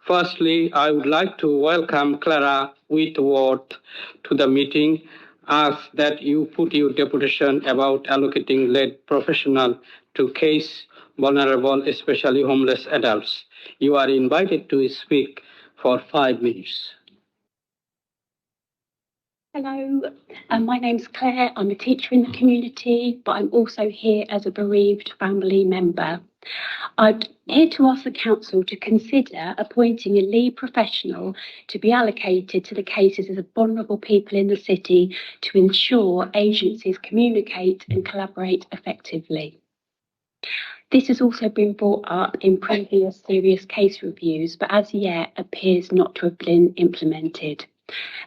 Firstly, I would like to welcome Clara Whitworth to the meeting. Ask that you put your deputation about allocating lead professional to case vulnerable, especially homeless adults. You are invited to speak for 5 minutes. Hello, my name's Clare. I'm a teacher in the community, but I'm also here as a bereaved family member. I'm here to ask the council to consider appointing a lead professional to be allocated to the cases of vulnerable people in the city to ensure agencies communicate and collaborate effectively. This has also been brought up in previous serious case reviews, but as yet appears not to have been implemented.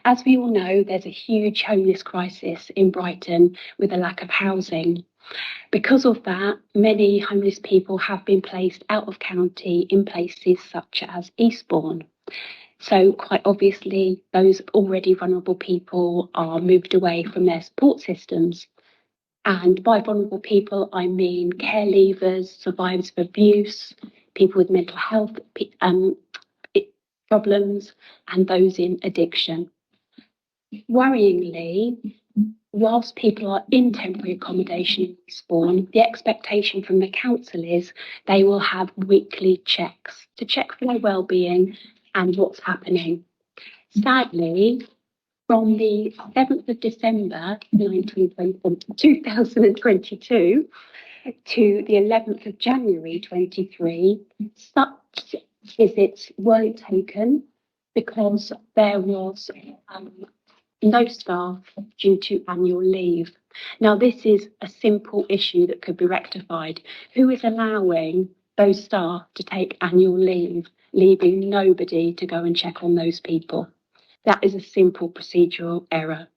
As we all know, there's a huge homeless crisis in Brighton with a lack of housing. Because of that, many homeless people have been placed out of county in places such as Eastbourne. So quite obviously, those already vulnerable people are moved away from their support systems. And by vulnerable people, I mean care leavers, survivors of abuse, people with mental health problems, and those in addiction. Worryingly, whilst people are in temporary accommodation in Spawn, the expectation from the council is they will have weekly checks to check for their well-being and what's happening. Sadly, from the 7th of December 2022 to the 11th of January 23, such visits weren't taken because there was no staff due to annual leave. Now, this is a simple issue that could be rectified. Who is allowing those staff to take annual leave, leaving nobody to go and check on those people? That is a simple procedural error.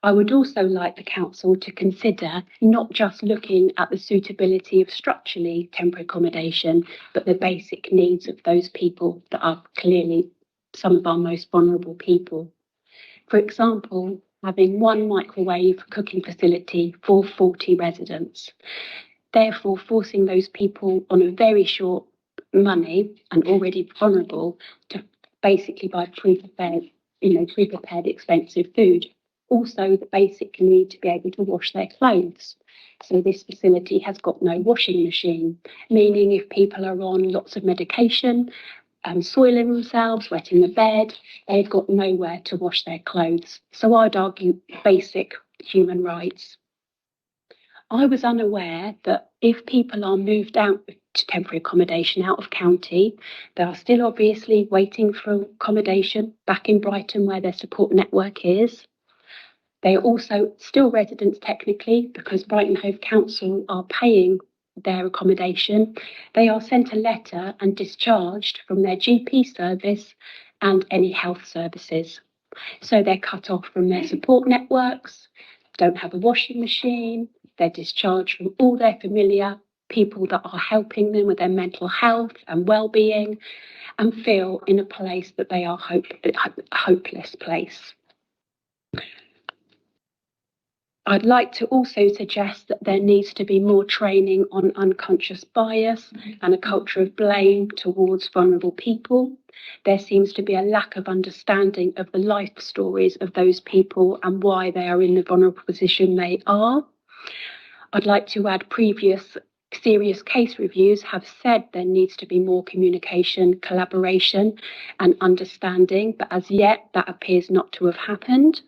I would also like the council to consider not just looking at the suitability of structurally temporary accommodation, but the basic needs of those people that are clearly some of our most vulnerable people. For example, having one microwave cooking facility for 40 residents, therefore forcing those people on a very short money and already vulnerable to basically buy pre-prepared expensive food. Also, the basic need to be able to wash their clothes. So this facility has got no washing machine, meaning if people are on lots of medication, soiling themselves, wetting the bed, they've got nowhere to wash their clothes. So I'd argue basic human rights. I was unaware that if people are moved out to temporary accommodation out of county, they are still obviously waiting for accommodation back in Brighton where their support network is. They are also still residents technically because Brighton and Hove Council are paying their accommodation. They are sent a letter and discharged from their GP service and any health services. So they're cut off from their support networks, don't have a washing machine, they're discharged from all their familiar people that are helping them with their mental health and well-being, and feel in a place that they are a hopeless place. I'd like to also suggest that there needs to be more training on unconscious bias and a culture of blame towards vulnerable people. There seems to be a lack of understanding of the life stories of those people and why they are in the vulnerable position they are. I'd like to add previous serious case reviews have said there needs to be more communication, collaboration and understanding, but as yet that appears not to have happened.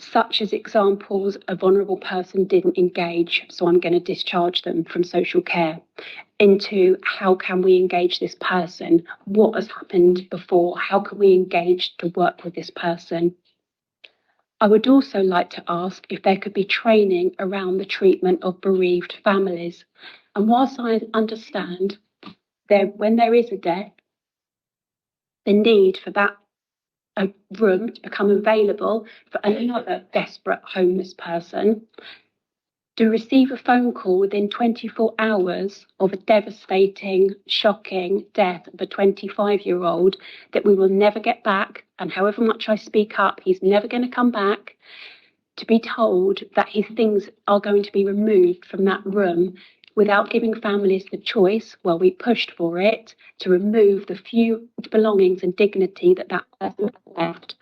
Such as examples, a vulnerable person didn't engage, so I'm going to discharge them from social care, into how can we engage this person? What has happened before? How can we engage to work with this person? I would also like to ask if there could be training around the treatment of bereaved families. And whilst I understand when there is a death, the need for that a room to become available for another desperate homeless person, to receive a phone call within 24 hours of a devastating, shocking death of a 25-year-old that we will never get back, and however much I speak up, he's never going to come back, to be told that his things are going to be removed from that room without giving families the choice, well, we pushed for it to remove the few belongings and dignity that person left,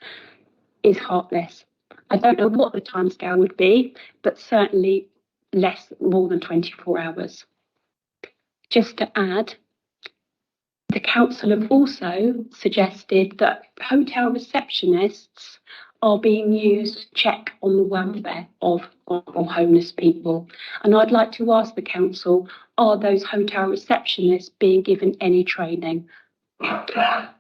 is heartless. I don't know what the timescale would be, but certainly more than 24 hours. Just to add, the council have also suggested that hotel receptionists are being used to check on the welfare of homeless people. And I'd like to ask the council, are those hotel receptionists being given any training? To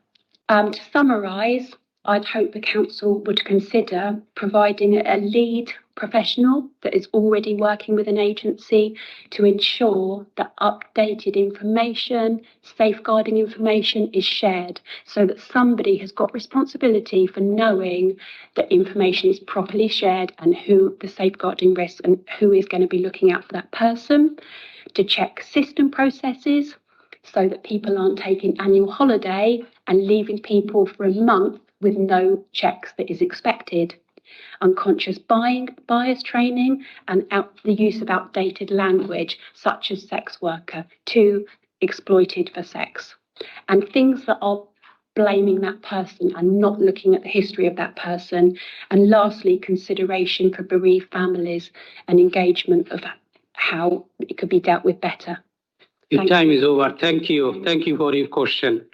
summarise, I'd hope the council would consider providing a lead professional that is already working with an agency to ensure that updated information, safeguarding information is shared, so that somebody has got responsibility for knowing that information is properly shared and who the safeguarding risks and who is going to be looking out for that person, to check system processes so that people aren't taking annual holiday and leaving people for a month with no checks that is expected. Unconscious bias training and the use of outdated language, such as sex worker, to exploited for sex. And things that are blaming that person and not looking at the history of that person. And lastly, consideration for bereaved families and engagement of how it could be dealt with better. Your time is over. Thank you. Thank you for your question.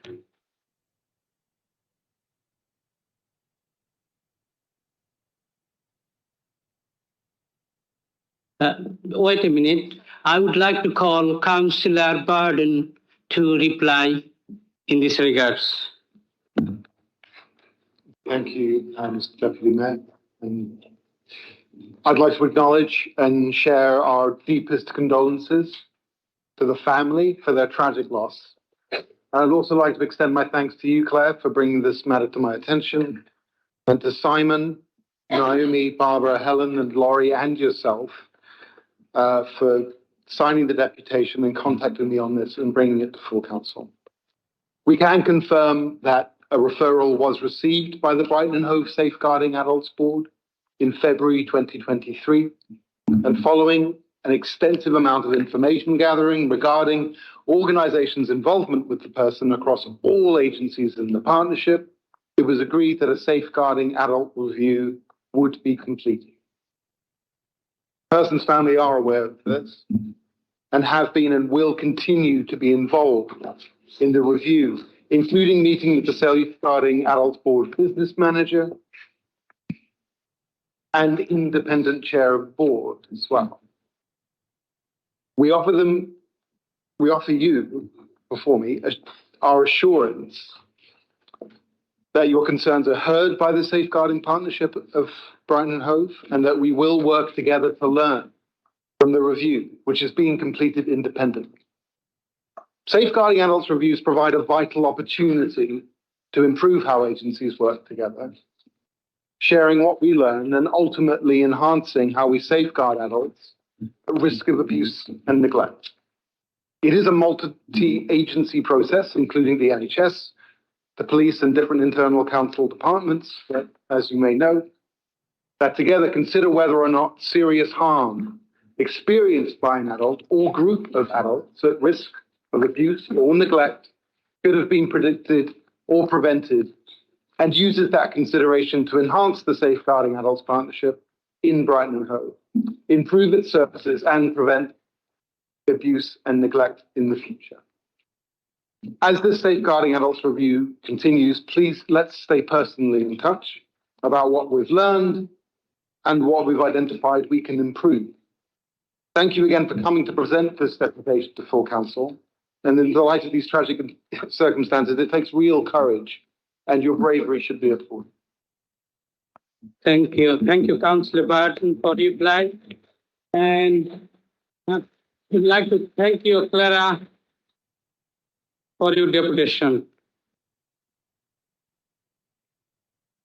Wait a minute. I would like to call Councillor Burden to reply in this regards. Thank you, Mr. Deputy Mayor. And I'd like to acknowledge and share our deepest condolences to the family for their tragic loss. I'd also like to extend my thanks to you, Clare, for bringing this matter to my attention, and to Simon, Naomi, Barbara, Helen, and Laurie, and yourself for signing the deputation and contacting me on this and bringing it to full council. We can confirm that a referral was received by the Brighton and Hove Safeguarding Adults Board in February 2023, and following an extensive amount of information gathering regarding organisations' involvement with the person across all agencies in the partnership, it was agreed that a safeguarding adult review would be completed. The person's family are aware of this and have been and will continue to be involved in the review, including meeting with the Safeguarding Adults Board business manager and independent chair of board as well. We offer you, before me, our assurance that your concerns are heard by the Safeguarding Partnership of Brighton and Hove, and that we will work together to learn from the review, which is being completed independently. Safeguarding Adults reviews provide a vital opportunity to improve how agencies work together, sharing what we learn and ultimately enhancing how we safeguard adults at risk of abuse and neglect. It is a multi-agency process, including the NHS, the police and different internal council departments, that, as you may know, that together consider whether or not serious harm experienced by an adult or group of adults at risk of abuse or neglect could have been predicted or prevented, and uses that consideration to enhance the Safeguarding Adults Partnership in Brighton and Hove, improve its services and prevent abuse and neglect in the future. As this Safeguarding Adults review continues, please let's stay personally in touch about what we've learned and what we've identified we can improve. Thank you again for coming to present this deputation to full council. And in the light of these tragic circumstances, it takes real courage, and your bravery should be applauded. Thank you. Thank you, Councillor Barton, for your reply. And I'd like to thank you, Clara, for your deputation.